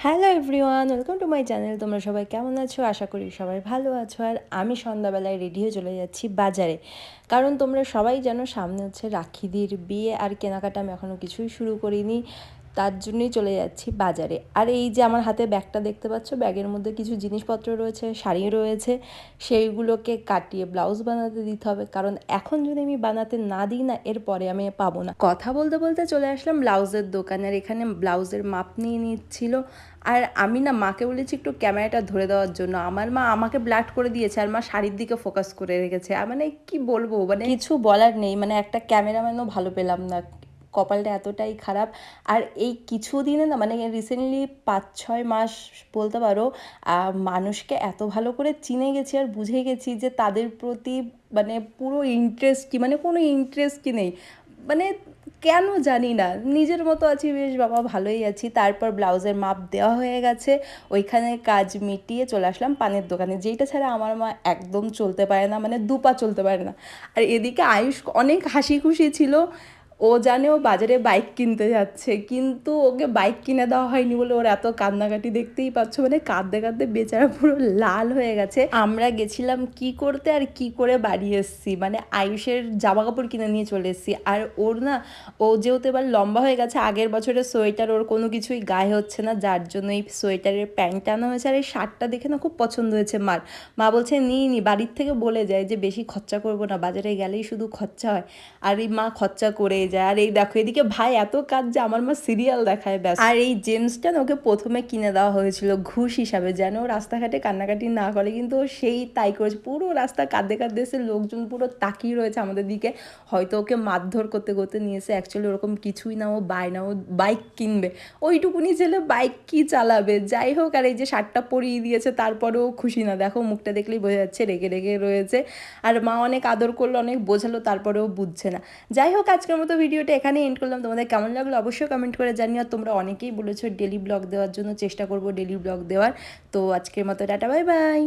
Hello everyone, welcome to my channel. তোমরা সবাই কেমন আছো? আশা করি সবাই ভালো আছো। আর আমি সন্ধ্যাবেলায় রেডি হয়ে চলে যাচ্ছি বাজারে, কারণ তোমরা সবাই জানো সামনে হচ্ছে রাখিদির বিয়ে। আর কেনাকাটা আমি এখনও কিছুই শুরু করিনি, তার জন্যই চলে যাচ্ছি বাজারে। আর এই যে আমার হাতে ব্যাগটা দেখতে পাচ্ছ, ব্যাগের মধ্যে কিছু জিনিসপত্র রয়েছে, শাড়ি রয়েছে, সেইগুলোকে কাটিয়ে ব্লাউজ বানাতে দিতে হবে, কারণ এখন যদি আমি বানাতে না দিই না, এরপরে আমি পাবো না। কথা বলতে বলতে চলে আসলাম ব্লাউজের দোকানে, আর এখানে ব্লাউজের মাপ নিয়ে নিচ্ছিল। আর আমি না মাকে বলেছি একটু ক্যামেরাটা ধরে দেওয়ার জন্য, আমার মা আমাকে ব্লাট করে দিয়েছে, আর মা শাড়ির দিকে ফোকাস করে রেখেছে। আর মানে কি বলবো, মানে কিছু বলার নেই, মানে একটা ক্যামেরাম্যানও ভালো পেলাম না, কপালটা এতটাই খারাপ। আর এই কিছুদিনে না, মানে রিসেন্টলি 5-6 মাস বলতে পারো, মানুষকে এত ভালো করে চিনে গেছি আর বুঝে গেছি যে তাদের প্রতি মানে পুরো ইন্টারেস্ট কি, মানে কোনো ইন্টারেস্ট কি নেই, মানে কেন জানি না, নিজের মতো আছি, বেশ বাবা ভালোই আছি। তারপর ব্লাউজের মাপ দেওয়া হয়ে গেছে, ওইখানে কাজ মিটিয়ে চলে আসলাম পানের দোকানে, যেইটা ছাড়া আমার মা একদম চলতে পারে না, মানে দুপা চলতে পারে না। আর এদিকে আয়ুষ অনেক হাসি খুশি ছিল, ও জানে ও বাজারে বাইক কিনতে যাচ্ছে, কিন্তু ওকে বাইক কিনে দেওয়া হয়নি বলে ওর এত কান্নাকাটি দেখতেই পাচ্ছ, মানে কাঁদতে কাঁদতে বেচারা পুরো লাল হয়ে গেছে। আমরা গেছিলাম কি করতে আর কি করে বাড়ি এসেছি, মানে আয়ুষের জামা কাপড় কিনে নিয়ে চলে এসেছি। আর ওর না, ও যেহেতু এবার লম্বা হয়ে গেছে, আগের বছরের সোয়েটার ওর কোনো কিছুই গায়ে হচ্ছে না, যার জন্য এই সোয়েটারের প্যান্ট আনা হয়েছে। আর এই শার্টটা দেখে না খুব পছন্দ হয়েছে মার, মা বলছে নিই নি, বাড়ির থেকে বলে যায় যে বেশি খরচা করবো না, বাজারে গেলেই শুধু খরচা হয়। আর এই মা খরচা করেই যায়। আর এই দেখো এদিকে ভাই এত কাজ যে আমার মা সিরিয়াল দেখায় ব্যাস। আর এই জেমসটা না ওকে প্রথমে কিনে দেওয়া হয়েছিল ঘুষ হিসাবে, যেন ও রাস্তাঘাটে কান্নাকাটি না করে, কিন্তু ও সেই তাই করেছে, পুরো রাস্তা কাঁদতে কাঁদতে এসে লোকজন পুরো তাকিয়ে রয়েছে আমাদের দিকে, হয়তো ওকে মারধর করতে করতে নিয়েছে, অ্যাকচুয়ালি ওরকম কিছুই না, ও বায়না, ও বাইক কিনবে, ওইটুকুনি ছেলে বাইক কি চালাবে, যাই হোক। আর এই যে শার্টটা পরিয়ে দিয়েছে, তারপরেও খুশি না, দেখো মুখটা দেখলেই বোঝা যাচ্ছে রেগে রেগে রয়েছে। আর মা অনেক আদর করলো, অনেক বোঝালো, তারপরেও বুঝছে না। যাই হোক, আজকের মতো ভিডিওটা এখানেই এন্ড করলাম। তোমাদের কেমন লাগলো অবশ্যই কমেন্ট করে জানিও। আর তোমরা অনেকেই বলেছো ডেলি ব্লগ দেওয়ার জন্য, চেষ্টা করবো ডেলি ব্লগ দেওয়ার। তো আজকের মতো টাটা, বাই বাই।